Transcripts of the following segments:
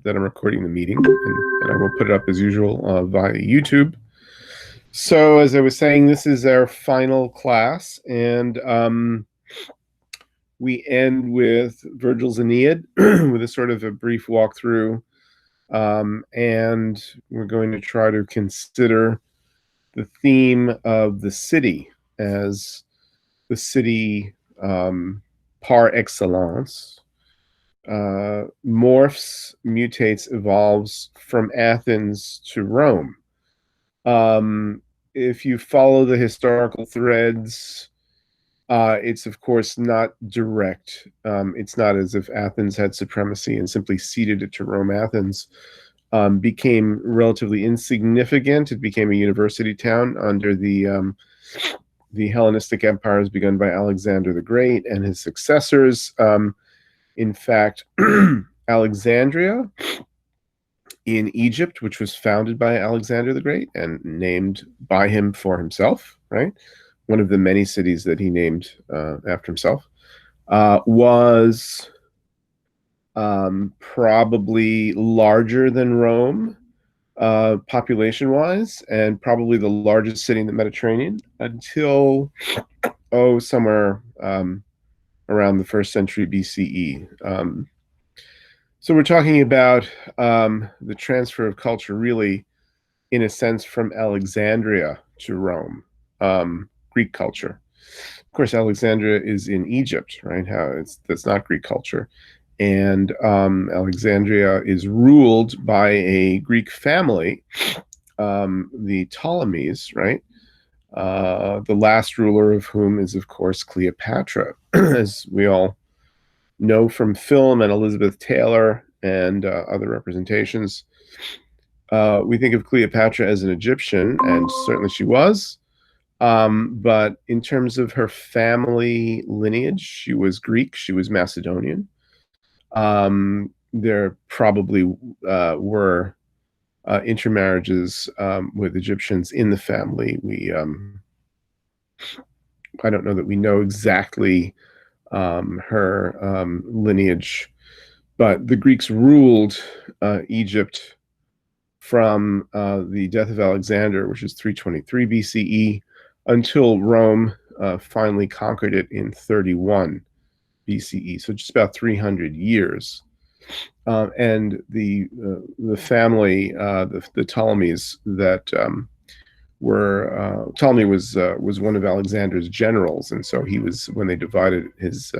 that I'm recording the meeting, and I will put it up as usual via YouTube. So, as I was saying, this is our final class, and we end with Virgil's Aeneid with a sort of a brief walkthrough, and we're going to try to consider the theme of the city as the city par excellence. Morphs, mutates, evolves from Athens to Rome. If you follow the historical threads, it's of course not direct. It's not as if Athens had supremacy and simply ceded it to Rome. Athens became relatively insignificant. It became a university town under the Hellenistic empires begun by Alexander the Great and his successors. In fact, Alexandria in Egypt, which was founded by Alexander the Great and named by him for himself, right? One of the many cities that he named after himself, was probably larger than Rome, population-wise, and probably the largest city in the Mediterranean until, somewhere around the 1st century BCE. So we're talking about the transfer of culture, really, in a sense, from Alexandria to Rome, Greek culture. Of course, Alexandria is in Egypt, right? That's not Greek culture. And Alexandria is ruled by a Greek family, the Ptolemies, right? The last ruler of whom is, of course, Cleopatra, as we all know from film and Elizabeth Taylor and other representations. We think of Cleopatra as an Egyptian, and certainly she was. But in terms of her family lineage, she was Greek, she was Macedonian. There probably were intermarriages with Egyptians in the family. I don't know that we know exactly her lineage, but the Greeks ruled Egypt from the death of Alexander, which is 323 BCE, until Rome finally conquered it in 31 BCE, so just about 300 years. And the family, the Ptolemies, that Ptolemy was one of Alexander's generals, and so he was, when they divided his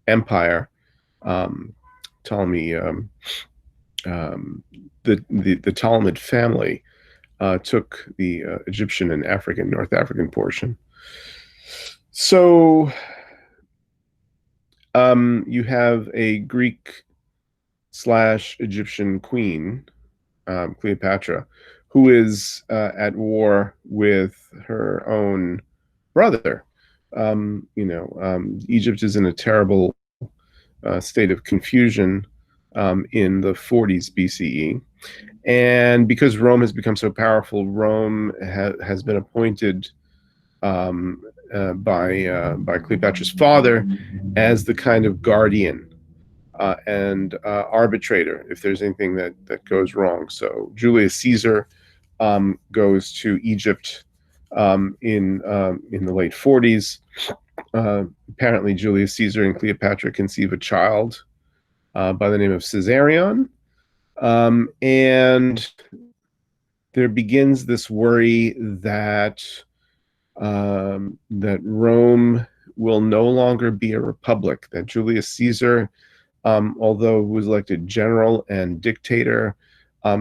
empire, Ptolemy, the Ptolemid family took the Egyptian and North African portion. So you have a Greek/Egyptian queen, Cleopatra, who is at war with her own brother. Egypt is in a terrible state of confusion in the 40s BCE. And because Rome has become so powerful, Rome has been appointed by Cleopatra's father as the kind of guardian and arbitrator if there's anything that goes wrong. So Julius Caesar goes to Egypt in the late 40s. Apparently, Julius Caesar and Cleopatra conceive a child by the name of Caesarion, and there begins this worry that Rome will no longer be a republic, that Julius Caesar, although he was elected general and dictator,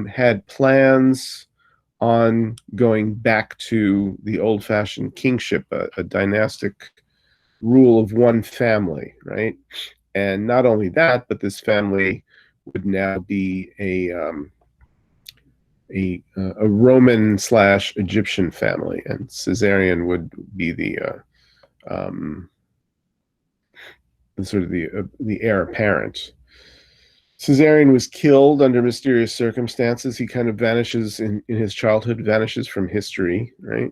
had plans on going back to the old-fashioned kingship, a dynastic rule of one family, right? And not only that, but this family would now be a Roman/Egyptian family, and Caesarion would be the sort of the heir apparent. Caesarion was killed under mysterious circumstances. He kind of vanishes in his childhood, vanishes from history, right?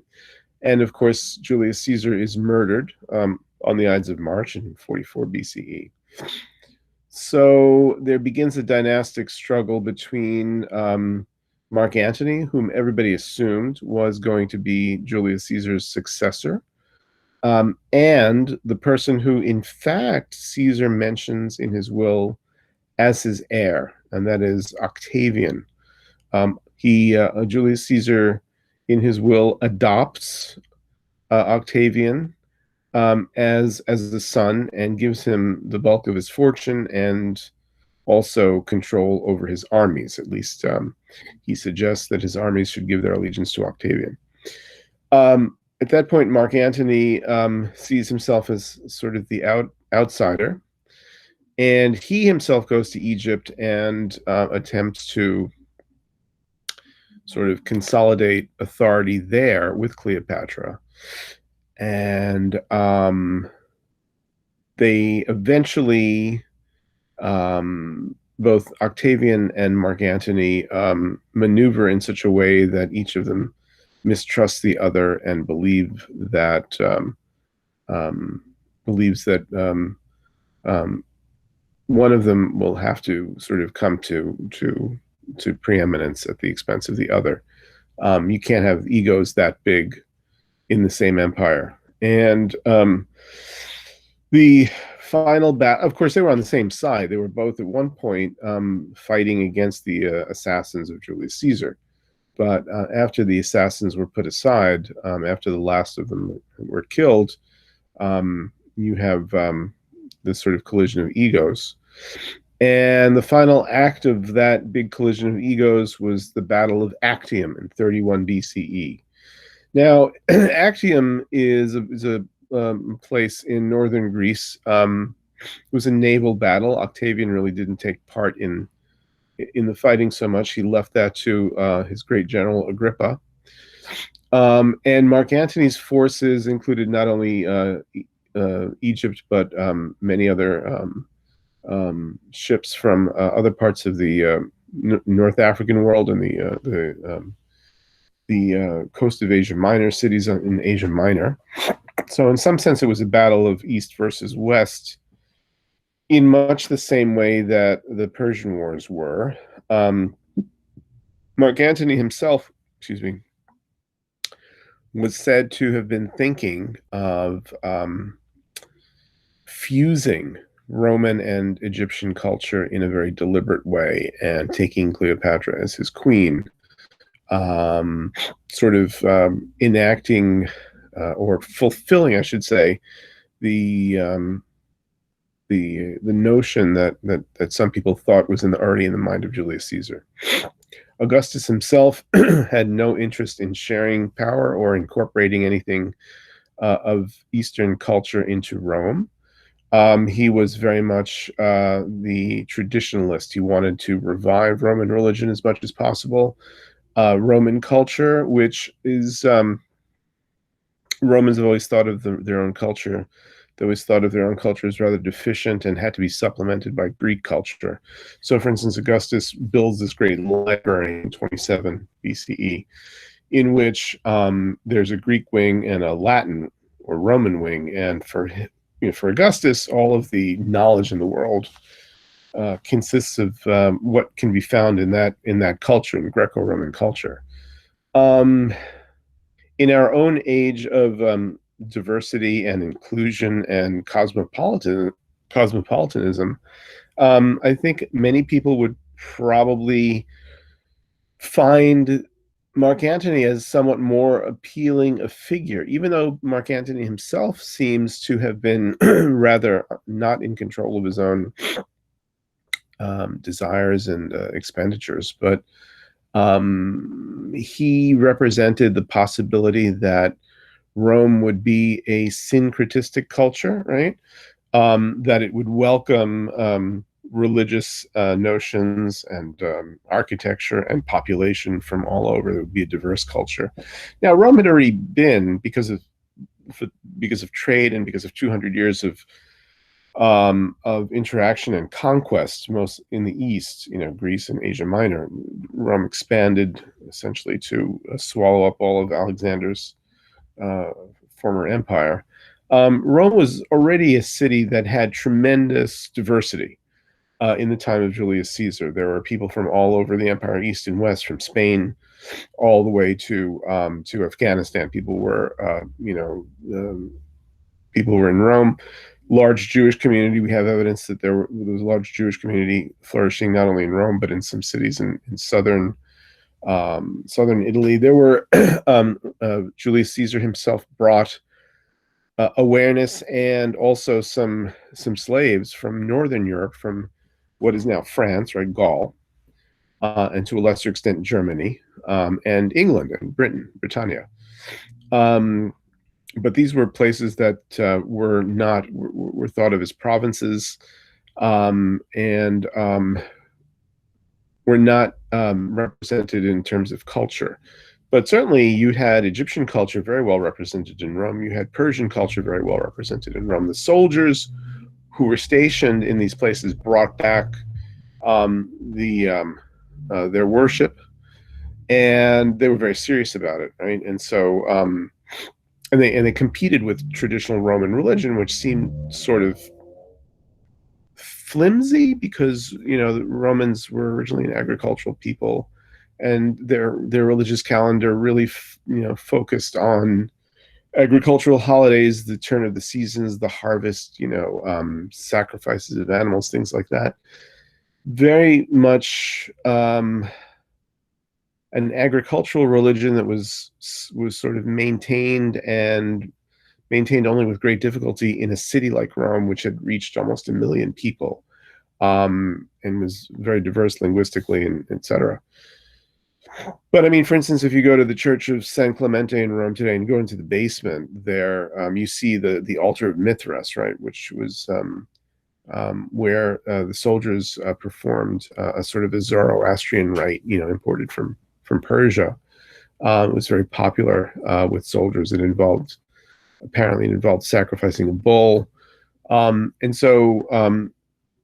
And of course, Julius Caesar is murdered on the Ides of March in 44 BCE. So there begins a dynastic struggle between Mark Antony, whom everybody assumed was going to be Julius Caesar's successor, and the person who, in fact, Caesar mentions in his will as his heir, and that is Octavian. Julius Caesar, in his will, adopts Octavian as the son and gives him the bulk of his fortune and also control over his armies. At least he suggests that his armies should give their allegiance to Octavian. At that point, Mark Antony sees himself as sort of the outsider, and he himself goes to Egypt and attempts to sort of consolidate authority there with Cleopatra. And they eventually, both Octavian and Mark Antony, maneuver in such a way that each of them mistrusts the other and believes that one of them will have to sort of come to preeminence at the expense of the other. You can't have egos that big in the same empire. And the final battle, of course, they were on the same side. They were both at one point fighting against the assassins of Julius Caesar. But after the assassins were put aside, after the last of them were killed, you have this sort of collision of egos. And the final act of that big collision of egos was the Battle of Actium in 31 BCE. Now, Actium is a place in northern Greece. It was a naval battle. Octavian really didn't take part in the fighting so much. He left that to his great general Agrippa. And Mark Antony's forces included not only Egypt, but many other ships from other parts of the North African world and the coast of Asia Minor, cities in Asia Minor. So in some sense, it was a battle of East versus West in much the same way that the Persian Wars were. Mark Antony himself, was said to have been thinking of fusing Roman and Egyptian culture in a very deliberate way and taking Cleopatra as his queen, enacting or fulfilling, I should say, the notion that some people thought was already in the mind of Julius Caesar. Augustus himself had no interest in sharing power or incorporating anything of Eastern culture into Rome. He was very much the traditionalist. He wanted to revive Roman religion as much as possible. Roman culture, which is Romans have always thought of their own culture. They always thought of their own culture as rather deficient and had to be supplemented by Greek culture. So, for instance, Augustus builds this great library in 27 BCE, in which there's a Greek wing and a Latin or Roman wing. And for Augustus, all of the knowledge in the world consists of what can be found in that culture, in Greco-Roman culture. In our own age of diversity and inclusion and cosmopolitanism, I think many people would probably find Mark Antony as somewhat more appealing a figure, even though Mark Antony himself seems to have been rather not in control of his own desires and expenditures, but he represented the possibility that Rome would be a syncretistic culture, right? That it would welcome religious notions and architecture and population from all over. It would be a diverse culture. Now, Rome had already been, because of trade and because of 200 years of interaction and conquest, most in the East, Greece and Asia Minor. Rome expanded essentially to swallow up all of Alexander's former empire. Rome was already a city that had tremendous diversity. in the time of Julius Caesar. There were people from all over the empire, east and west, from Spain all the way to Afghanistan. People were in Rome. Large Jewish community. We have evidence that there was a large Jewish community flourishing not only in Rome but in some cities in southern Italy. There were Julius Caesar himself brought awareness and also some slaves from northern Europe, from what is now France, right, Gaul, and to a lesser extent Germany, and England and Britannia. Um, but these were places that were thought of as provinces, and were not represented in terms of culture. But certainly you had Egyptian culture very well represented in Rome. You had Persian culture very well represented in Rome. The soldiers who were stationed in these places brought back their worship, and they were very serious about it, right? And so and they competed with traditional Roman religion, which seemed sort of flimsy because the Romans were originally an agricultural people, and their religious calendar really focused on agricultural holidays, the turn of the seasons, the harvest, sacrifices of animals, things like that. Very much an agricultural religion that was sort of maintained only with great difficulty in a city like Rome, which had reached almost 1 million people, and was very diverse linguistically, and etc. But I mean, for instance, if you go to the Church of San Clemente in Rome today and go into the basement there, you see the altar of Mithras, right, which was where the soldiers performed a sort of a Zoroastrian rite, imported from Persia. It was very popular with soldiers. Apparently it involved sacrificing a bull, and so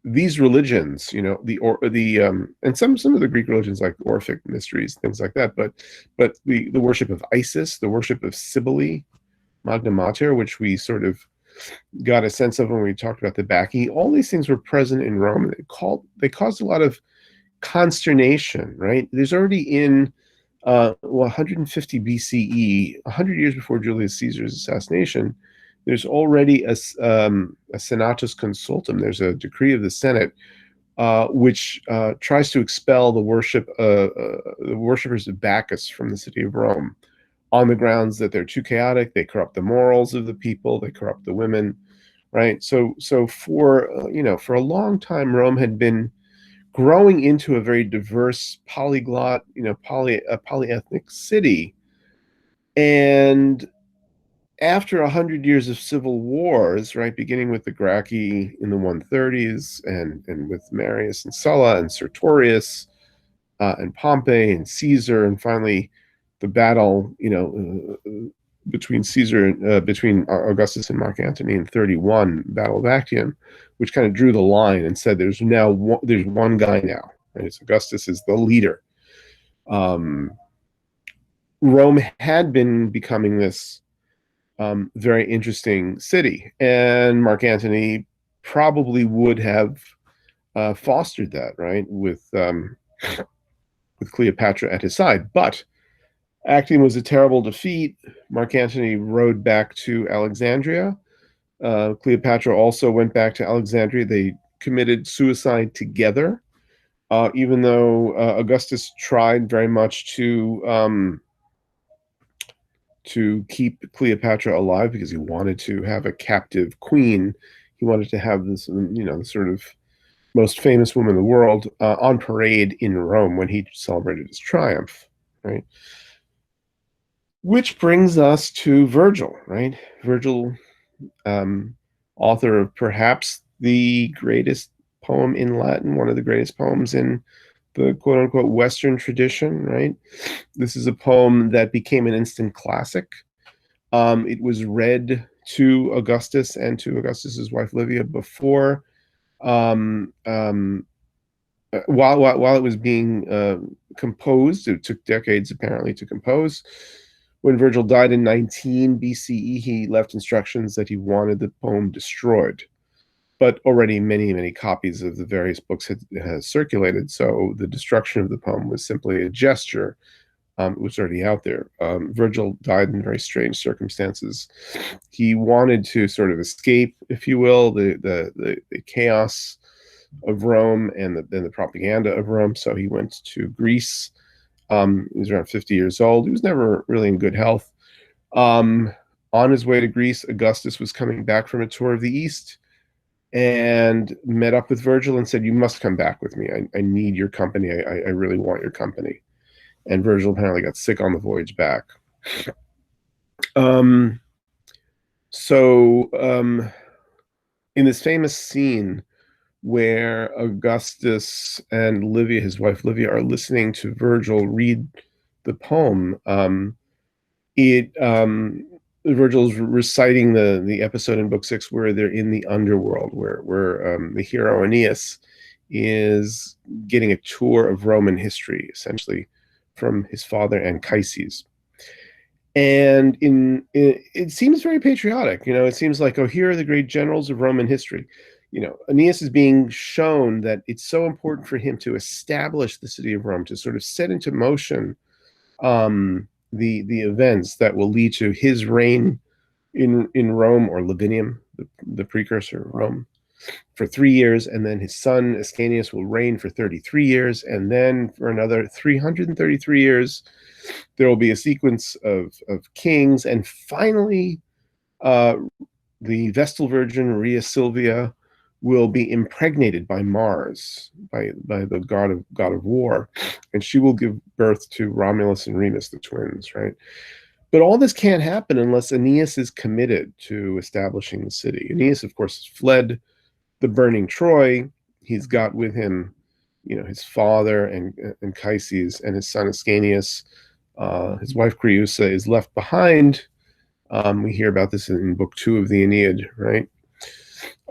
these religions, and some of the Greek religions like Orphic mysteries, things like that, but the worship of Isis, the worship of Cybele, Magna Mater, which we sort of got a sense of when we talked about the Bacchae, all these things were present in Rome. They caused a lot of consternation, right? There's already in 150 BCE, 100 years before Julius Caesar's assassination, there's already a senatus consultum. There's a decree of the Senate which tries to expel the worshippers of Bacchus from the city of Rome on the grounds that they're too chaotic, they corrupt the morals of the people, they corrupt the women, right? So for for a long time, Rome had been growing into a very diverse, polyglot, polyethnic city. And after 100 years of civil wars, right, beginning with the Gracchi in the 130s, and with Marius and Sulla and Sertorius, and Pompey and Caesar, and finally the battle, between Augustus and Mark Antony in 31, Battle of Actium, which kind of drew the line and said there's one guy now, right? It's Augustus is the leader. Rome had been becoming this very interesting city, and Mark Antony probably would have fostered that, right, with Cleopatra at his side. But Actium was a terrible defeat. Mark Antony rode back to Alexandria. Cleopatra also went back to Alexandria. They committed suicide together, even though Augustus tried very much to keep Cleopatra alive because he wanted to have a captive queen. He wanted to have this, the sort of most famous woman in the world on parade in Rome when he celebrated his triumph, right? Which brings us to Vergil, right? Vergil, author of perhaps the greatest poem in Latin, one of the greatest poems in the quote-unquote Western tradition, right? This is a poem that became an instant classic. It was read to Augustus and to Augustus's wife Livia before, while it was being composed. It took decades apparently to compose. When Virgil died in 19 BCE, he left instructions that he wanted the poem destroyed. but already many copies of the various books had circulated. So the destruction of the poem was simply a gesture. It was already out there. Virgil died in very strange circumstances. He wanted to sort of escape, if you will, the chaos of Rome and the propaganda of Rome. So he went to Greece. He was around 50 years old. He was never really in good health. Um, on his way to Greece, Augustus was coming back from a tour of the East and met up with Virgil and said, "You must come back with me. I need your company. I really want your company." And Virgil apparently got sick on the voyage back. Um, so in this famous scene where Augustus and Livia, his wife Livia, are listening to Virgil read the poem, it Virgil's reciting the episode in book 6 where they're in the underworld, where the hero Aeneas is getting a tour of Roman history, essentially from his father Anchises. And it seems very patriotic. It seems like, oh, here are the great generals of Roman history. Aeneas is being shown that it's so important for him to establish the city of Rome, to sort of set into motion the events that will lead to his reign in Rome, or Lavinium, the precursor of Rome, for 3 years, and then his son Ascanius will reign for 33 years, and then for another 333 years, there will be a sequence of kings, and finally, uh, the Vestal Virgin Rhea Silvia will be impregnated by Mars, by the god of war, and she will give birth to Romulus and Remus, the twins, right? But all this can't happen unless Aeneas is committed to establishing the city. Aeneas, of course, has fled the burning Troy. He's got with him, his father and Anchises and his son Ascanius. His wife Creusa is left behind. We hear about this in book 2 of the Aeneid, right?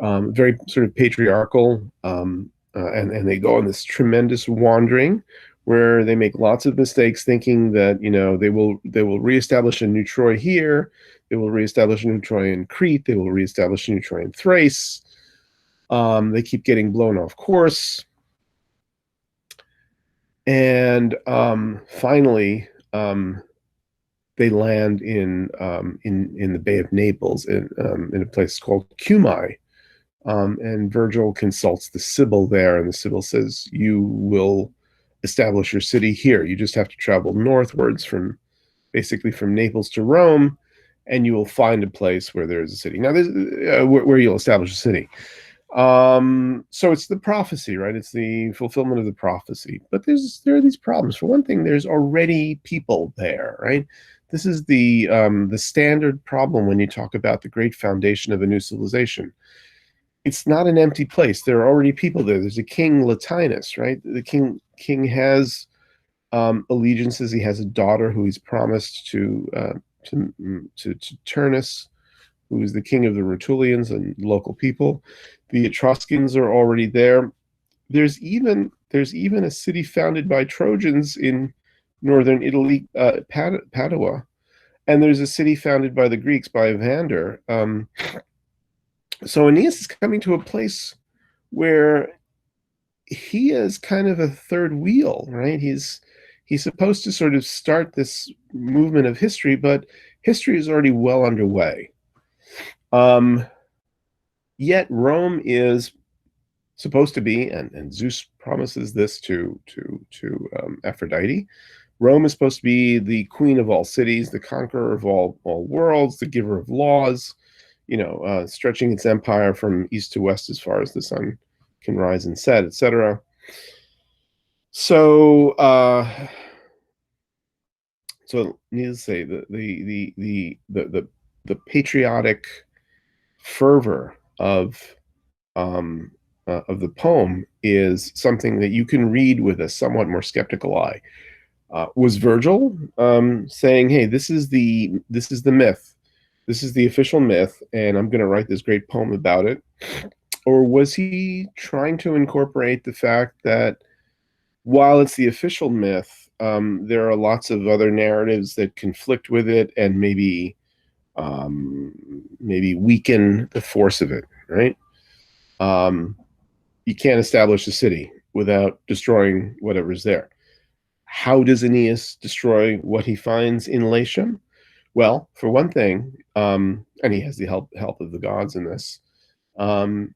Very sort of patriarchal, and they go on this tremendous wandering where they make lots of mistakes, thinking that they will reestablish a new Troy here, they will reestablish a new Troy in Crete, they will reestablish a new Troy in Thrace. They keep getting blown off course, and finally, they land in the Bay of Naples, in a place called Cumae. And Virgil consults the Sibyl there, and the Sibyl says, "You will establish your city here. You just have to travel northwards basically from Naples to Rome, and you will find a place where there is a city." Now, where you'll establish a city. So it's the prophecy, right? It's the fulfillment of the prophecy. But there are these problems. For one thing, there's already people there, right? This is the standard problem when you talk about the great foundation of a new civilization. It's not an empty place. There are already people there. There's a king Latinus, right? The king has allegiances. He has a daughter who he's promised to Turnus, who is the king of the Rutulians and local people. The Etruscans are already there. There's even a city founded by Trojans in northern Italy, Padua, and there's a city founded by the Greeks, by Evander. So Aeneas is coming to a place where he is kind of a third wheel, right? He's supposed to sort of start this movement of history, but history is already well underway. Yet Rome is supposed to be, and Zeus promises this to Aphrodite. Rome is supposed to be the queen of all cities, the conqueror of all worlds, the giver of laws, stretching its empire from east to west as far as the sun can rise and set, etc. So, needless to say, the patriotic fervor of the poem is something that you can read with a somewhat more skeptical eye. Was Virgil saying, "Hey, this is the myth, this is the official myth, and I'm going to write this great poem about it"? Or was he trying to incorporate the fact that while it's the official myth, there are lots of other narratives that conflict with it and maybe weaken the force of it, right? Um, you can't establish a city without destroying whatever's there. How does Aeneas destroy what he finds in Latium? Well, for one thing, and he has the help of the gods in this. Um,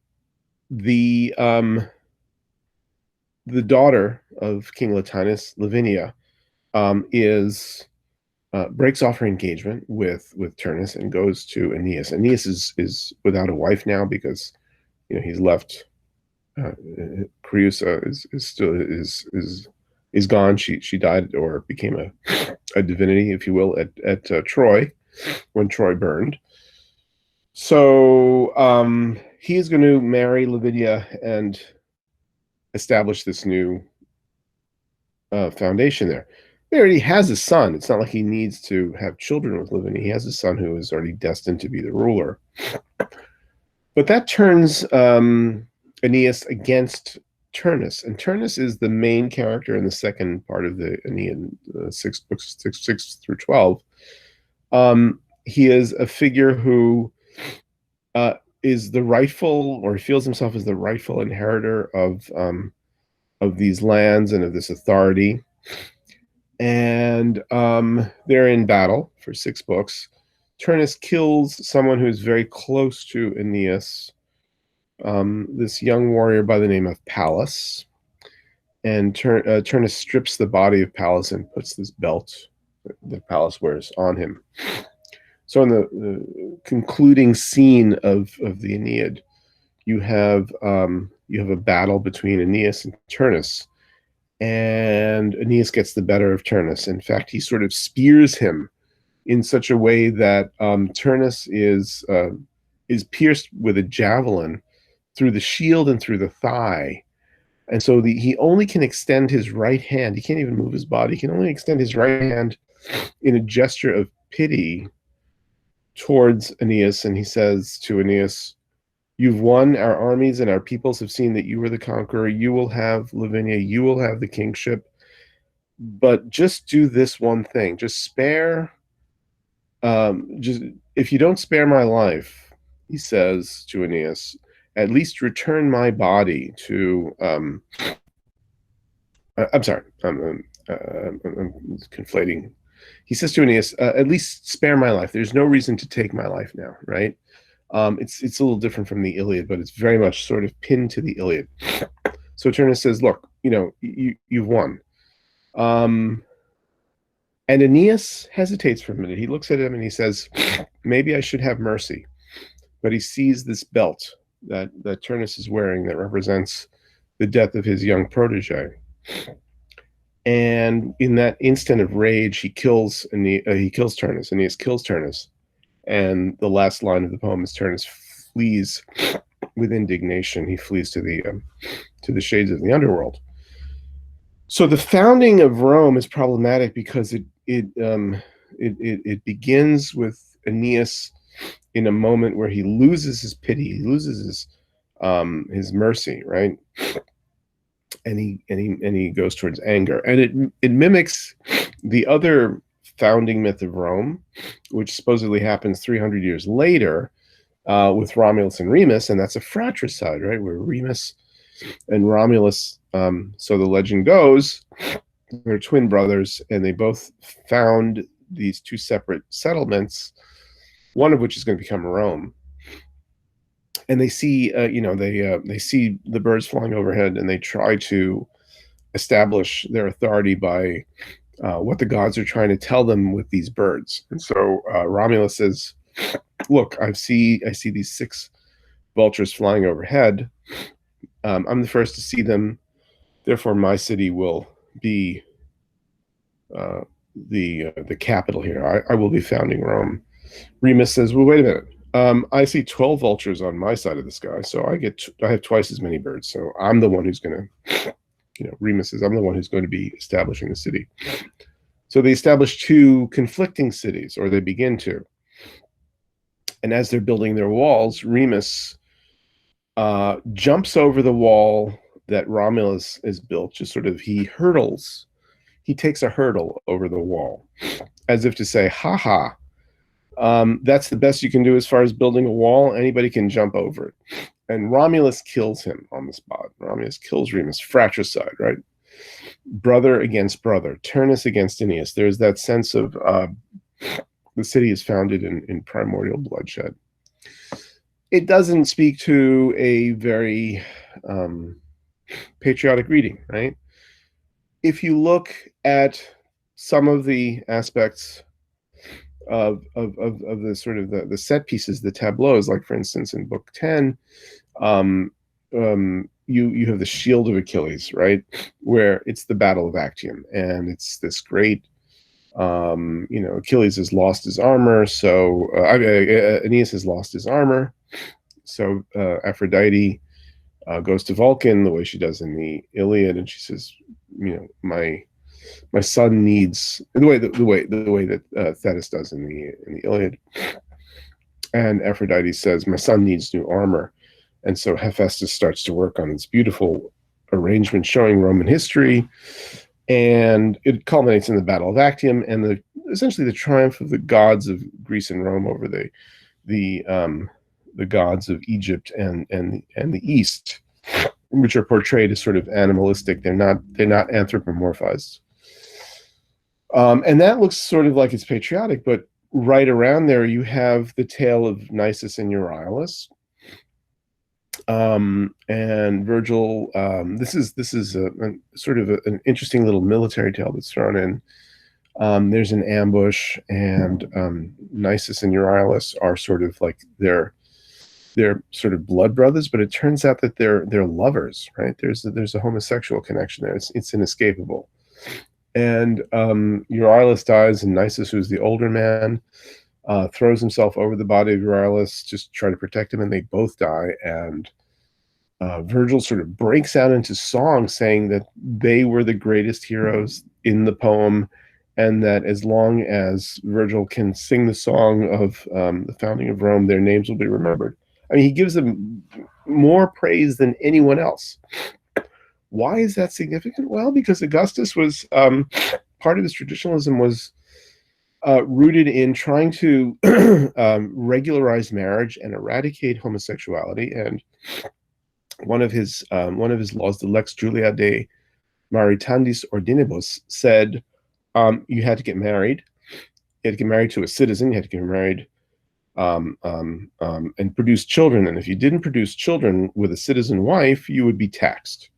the the daughter of King Latinus, Lavinia, is breaks off her engagement with Turnus and goes to Aeneas. Aeneas is without a wife now because he's left. Creusa is still is gone. She died or became a divinity, if you will, at Troy when Troy burned. So he is going to marry Lavinia and establish this new foundation there. He already has a son. It's not like he needs to have children with Lavinia. He has a son who is already destined to be the ruler. But that turns Aeneas against Turnus, and Turnus is the main character in the second part of the Aeneid, 6 books, 6 through 12. He is a figure who is the rightful, or feels himself as the rightful inheritor of these lands and of this authority. And they're in battle for 6 books. Turnus kills someone who's very close to Aeneas, this young warrior by the name of Pallas. And Turnus strips the body of Pallas and puts this belt that Pallas wears on him. So in the concluding scene of the Aeneid, you have a battle between Aeneas and Turnus, and Aeneas gets the better of Turnus. In fact, he sort of spears him in such a way that Turnus is pierced with a javelin through the shield and through the thigh. And so he only can extend his right hand. He can't even move his body. He can only extend his right hand in a gesture of pity towards Aeneas. And he says to Aeneas, "You've won. Our armies and our peoples have seen that you were the conqueror. You will have Lavinia. You will have the kingship. But just do this one thing. Just spare. Just if you don't spare my life," he says to Aeneas, "at least return my body to." I'm sorry. I'm conflating. He says to Aeneas, "At least spare my life. There's no reason to take my life now, right?" It's a little different from the Iliad, but it's very much sort of pinned to the Iliad. So Turnus says, "Look, you've won." And Aeneas hesitates for a minute. He looks at him and he says, "Maybe I should have mercy." But he sees this belt that Turnus is wearing that represents the death of his young protege. And in that instant of rage, he kills Turnus. Aeneas kills Turnus. And the last line of the poem is Turnus flees with indignation. He flees to the shades of the underworld. So the founding of Rome is problematic because it begins with Aeneas in a moment where he loses his pity, he loses his mercy, right? And he goes towards anger, and it mimics the other founding myth of Rome, which supposedly happens 300 years later with Romulus and Remus, and that's a fratricide, right? Where Remus and Romulus, so the legend goes, they're twin brothers, and they both found these 2 separate settlements, one of which is going to become Rome. And they see, they see the birds flying overhead, and they try to establish their authority by what the gods are trying to tell them with these birds. And so Romulus says, "Look, I see these 6 vultures flying overhead. I'm the first to see them. Therefore, my city will be the capital here. I will be founding Rome." Remus says, "Well, wait a minute. I see 12 vultures on my side of the sky, so I have twice as many birds. So I'm the one who's going to." Remus says, "I'm the one who's going to be establishing the city." So they establish 2 conflicting cities, or they begin to. And as they're building their walls, Remus jumps over the wall that Romulus is built. Just sort of, he takes a hurdle over the wall, as if to say, "Ha ha, that's the best you can do as far as building a wall. Anybody can jump over it." and Romulus kills him on the spot. Romulus kills Remus, fratricide, right? Brother against brother, Turnus against Aeneas. There's that sense of the city is founded in primordial bloodshed. It doesn't speak to a very patriotic reading, right? If you look at some of the aspects of the sort of the set pieces, the tableaus, like for instance in book 10, you have the shield of Achilles, right, where it's the Battle of Actium, and it's this great, Achilles has lost his armor, so Aeneas has lost his armor, so Aphrodite goes to Vulcan the way she does in the Iliad, and she says, my son needs the way that Thetis does in the Iliad, and Aphrodite says, my son needs new armor. And so Hephaestus starts to work on this beautiful arrangement showing Roman history, and it culminates in the Battle of Actium and essentially the triumph of the gods of Greece and Rome over the gods of Egypt and the East, which are portrayed as sort of animalistic. They're not anthropomorphized, and that looks sort of like it's patriotic. But right around there, you have the tale of Nisus and Euryalus. And Vergil, this is a sort of an interesting little military tale that's thrown in. There's an ambush, and Nisus and Euryalus are sort of like they're sort of blood brothers, but it turns out that they're lovers, right? There's a homosexual connection there. It's inescapable. And Euryalus dies, and Nisus, who's the older man, throws himself over the body of Euryalus just to try to protect him, and they both die. And Vergil sort of breaks out into song saying that they were the greatest heroes in the poem, and that as long as Vergil can sing the song of the founding of Rome, their names will be remembered. I mean, he gives them more praise than anyone else. Why is that significant? Well, because Augustus was part of his traditionalism was rooted in trying to regularize marriage and eradicate homosexuality. And one of his laws, the Lex Julia de Maritandis Ordinibus, said you had to get married. You had to get married to a citizen. You had to get married and produce children. And if you didn't produce children with a citizen wife, you would be taxed.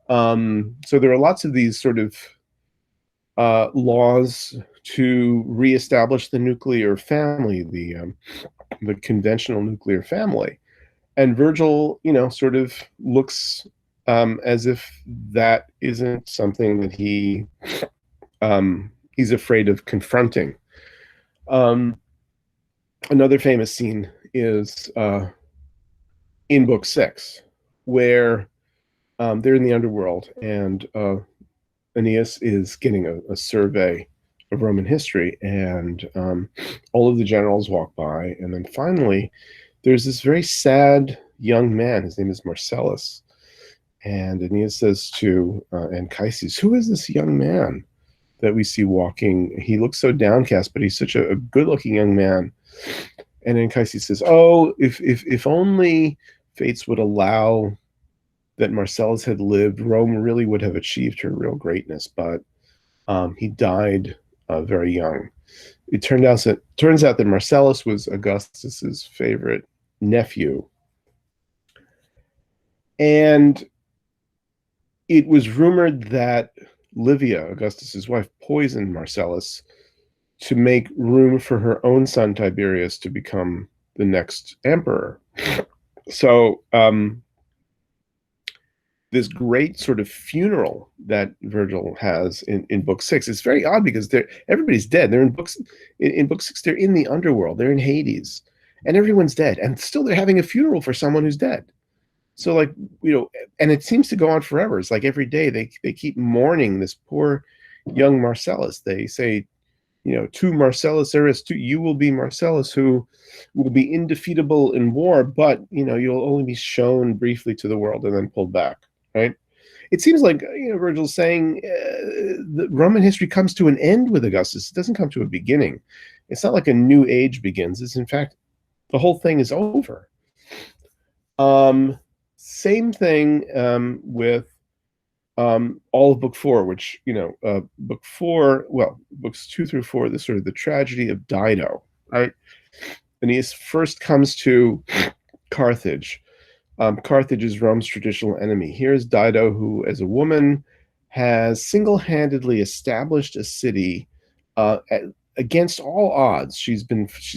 So there are lots of these sort of laws to reestablish the nuclear family, the conventional nuclear family. And Vergil, sort of looks as if that isn't something that he's afraid of confronting. Another famous scene is in book 6, where they're in the underworld, and Aeneas is getting a survey of Roman history, and all of the generals walk by, and then finally there's this very sad young man. His name is Marcellus, and Aeneas says to Anchises, who is this young man that we see walking? He looks so downcast, but he's such a good-looking young man. And Anchises says, oh, if only fates would allow that Marcellus had lived, Rome really would have achieved her real greatness. But he died very young. It turns out that Marcellus was Augustus's favorite nephew, and it was rumored that Livia, Augustus's wife, poisoned Marcellus to make room for her own son Tiberius to become the next emperor. So this great sort of funeral that Vergil has in book 6. It's very odd because everybody's dead. They're in book 6. They're in the underworld. They're in Hades, and everyone's dead. And still, they're having a funeral for someone who's dead. So, and it seems to go on forever. It's like every day they keep mourning this poor young Marcellus. They say, to Marcellus Eris, you will be Marcellus, who will be indefeatable in war, but you'll only be shown briefly to the world and then pulled back. Right? It seems like Vergil's saying that Roman history comes to an end with Augustus. It doesn't come to a beginning. It's not like a new age begins. It's in fact the whole thing is over. Um, Same thing with all of book four, which, book four, well, books two through four, the sort of the tragedy of Dido, right? Aeneas first comes to Carthage. Carthage is Rome's traditional enemy. Here's Dido, who, as a woman, has single-handedly established a city against all odds. She's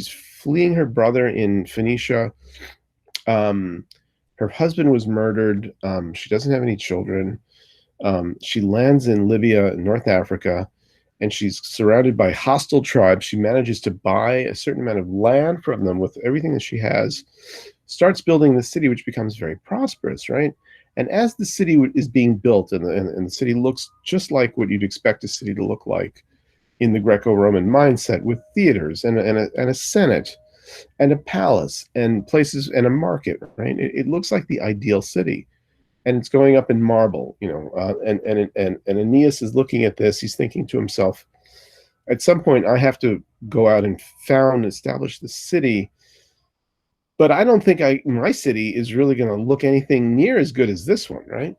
fleeing her brother in Phoenicia. Um, Her husband was murdered. She doesn't have any children. She lands in Libya, North Africa, and she's surrounded by hostile tribes. She manages to buy a certain amount of land from them with everything that she has, starts building the city, which becomes very prosperous, right? And as the city is being built, and the city looks just like what you'd expect a city to look like in the Greco-Roman mindset, with theaters and a senate and a palace and places and a market, right? It looks like the ideal city, and it's going up in marble, and Aeneas is looking at this. He's thinking to himself, at some point, I have to go out and establish the city, but I don't think my city is really going to look anything near as good as this one, right?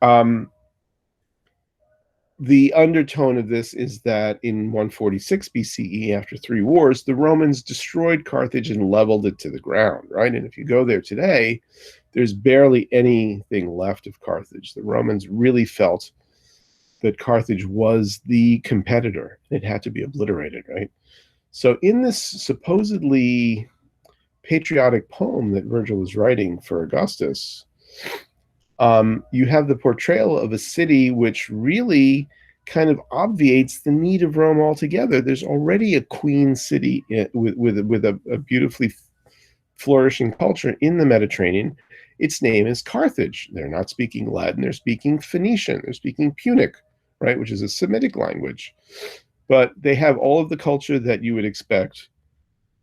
Um, the undertone of this is that in 146 BCE, after 3 wars, the Romans destroyed Carthage and leveled it to the ground, right? And if you go there today, there's barely anything left of Carthage. The Romans really felt that Carthage was the competitor. It had to be obliterated, right? So in this supposedly patriotic poem that Virgil was writing for Augustus, you have the portrayal of a city which really kind of obviates the need of Rome altogether. There's already a queen city with a beautifully flourishing culture in the Mediterranean. Its name is Carthage. They're not speaking Latin, they're speaking Phoenician, they're speaking Punic, right, which is a Semitic language. But they have all of the culture that you would expect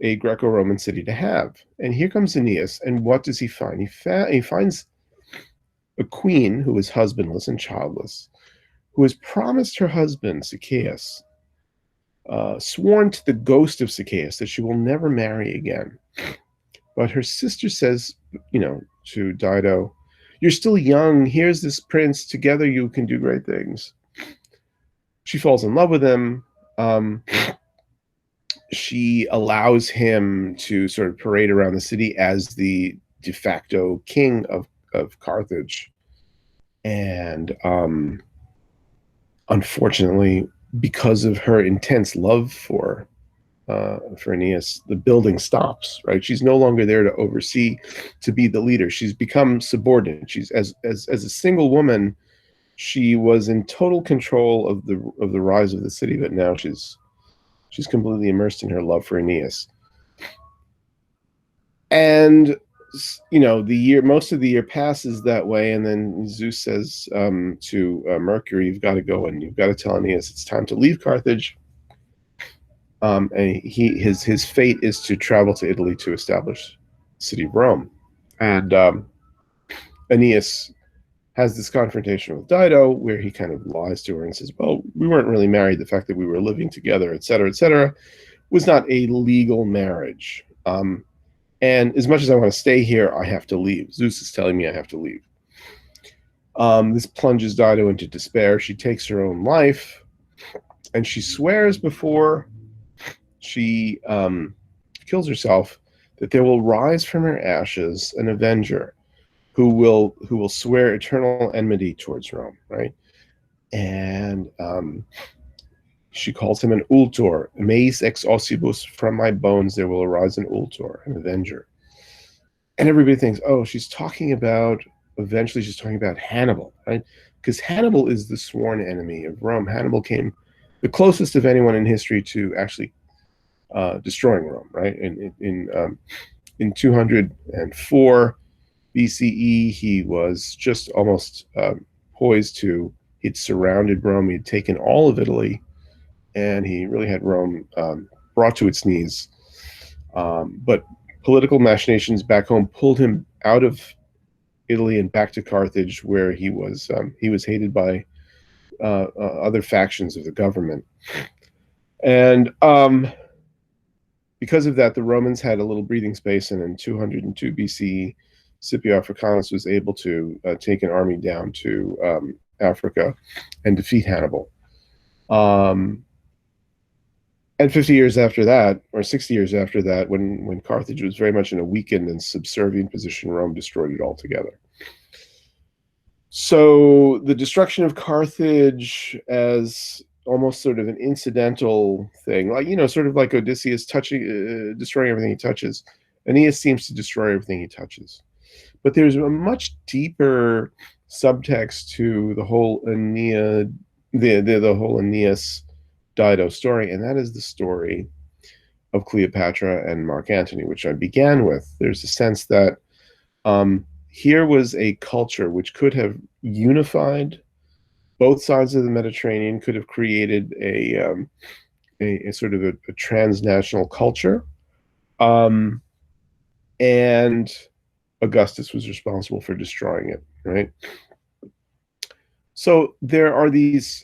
a Greco-Roman city to have. And here comes Aeneas, and what does he find? He finds a queen who is husbandless and childless, who has promised her husband, Zacchaeus, sworn to the ghost of Zacchaeus that she will never marry again. But her sister says, to Dido, "You're still young. Here's this prince. Together you can do great things." She falls in love with him. She allows him to sort of parade around the city as the de facto king of Carthage. And unfortunately, because of her intense love for Aeneas, the building stops. Right, she's no longer there to oversee, to be the leader. She's become subordinate. She's as a single woman, she was in total control of the rise of the city, but now she's completely immersed in her love for Aeneas. And most of the year passes that way, and then Zeus says to Mercury, "You've got to go and you've got to tell Aeneas it's time to leave Carthage." And his fate is to travel to Italy to establish the city of Rome. And Aeneas has this confrontation with Dido, where he kind of lies to her and says, "Well, we weren't really married. The fact that we were living together, et cetera, was not a legal marriage. And as much as I want to stay here, I have to leave. Zeus is telling me I have to leave." This plunges Dido into despair. She takes her own life, and she swears before she kills herself that there will rise from her ashes an avenger who will swear eternal enmity towards Rome, right? And she calls him an ultor. Meis ex ossibus, from my bones there will arise an ultor, an avenger. And everybody thinks, oh, eventually she's talking about Hannibal, right? Because Hannibal is the sworn enemy of Rome. Hannibal came the closest of anyone in history to actually destroying Rome, right? In 204 BCE, he was just almost poised to. He'd surrounded Rome. He'd taken all of Italy, and he really had Rome brought to its knees. But political machinations back home pulled him out of Italy and back to Carthage, where he was hated by other factions of the government. And because of that, the Romans had a little breathing space, and in 202 BCE, Scipio Africanus was able to take an army down to Africa and defeat Hannibal. And 50 years after that, or 60 years after that, when Carthage was very much in a weakened and subservient position, Rome destroyed it altogether. So the destruction of Carthage as almost sort of an incidental thing, like, sort of like Odysseus destroying everything he touches. Aeneas seems to destroy everything he touches. But there's a much deeper subtext to the whole the whole Aeneas Dido story, and that is the story of Cleopatra and Mark Antony, which I began with. There's a sense that here was a culture which could have unified both sides of the Mediterranean, could have created a sort of a transnational culture, and Augustus was responsible for destroying it, right? So there are these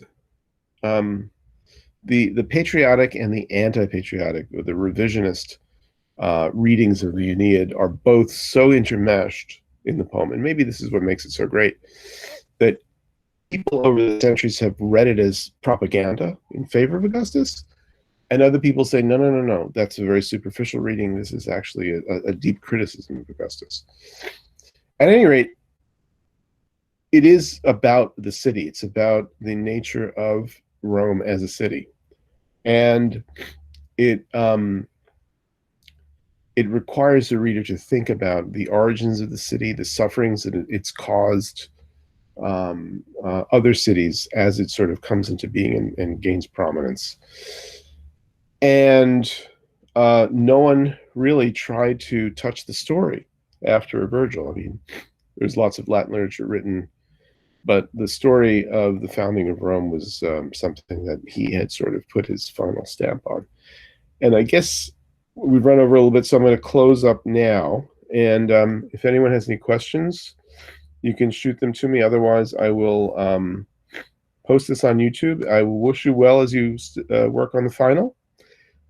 the patriotic and the anti-patriotic, or the revisionist readings of the Aeneid are both so intermeshed in the poem, and maybe this is what makes it so great, that people over the centuries have read it as propaganda in favor of Augustus, and other people say, no, no, no, no, that's a very superficial reading. This is actually a deep criticism of Augustus. At any rate, it is about the city. It's about the nature of Rome as a city. And it requires the reader to think about the origins of the city, the sufferings that it's caused other cities as it sort of comes into being and gains prominence. And no one really tried to touch the story after Virgil. I mean, there's lots of Latin literature written, but the story of the founding of Rome was something that he had sort of put his final stamp on. And I guess we've run over a little bit, so I'm going to close up now. And if anyone has any questions, you can shoot them to me. Otherwise, I will post this on YouTube. I will wish you well as you work on the final.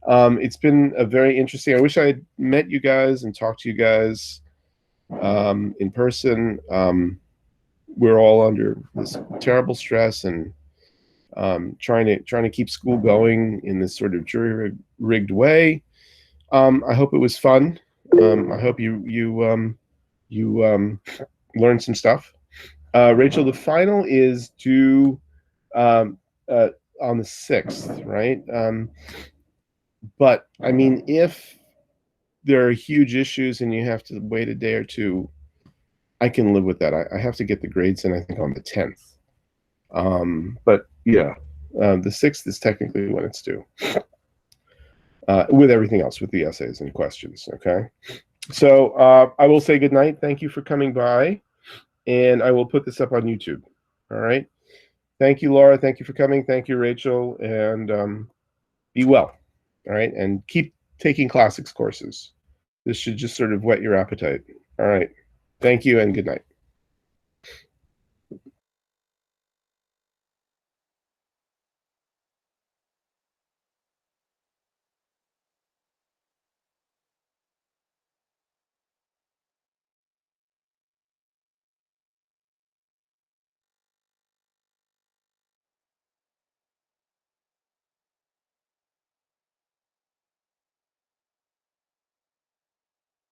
It's been a very interesting. I wish I had met you guys and talked to you guys in person. We're all under this terrible stress and trying to keep school going in this sort of jury-rigged way. I hope it was fun. I hope you learned some stuff. Rachel, the final is due on the 6th, right? But I mean, if there are huge issues and you have to wait a day or two, I can live with that. I have to get the grades in, I think, on the 10th. But yeah, the 6th is technically when it's due. With everything else, with the essays and questions, okay? So I will say good night. Thank you for coming by, and I will put this up on YouTube. All right? Thank you, Laura. Thank you for coming. Thank you, Rachel, and be well. All right? And keep taking classics courses. This should just sort of whet your appetite. All right. Thank you, and good night.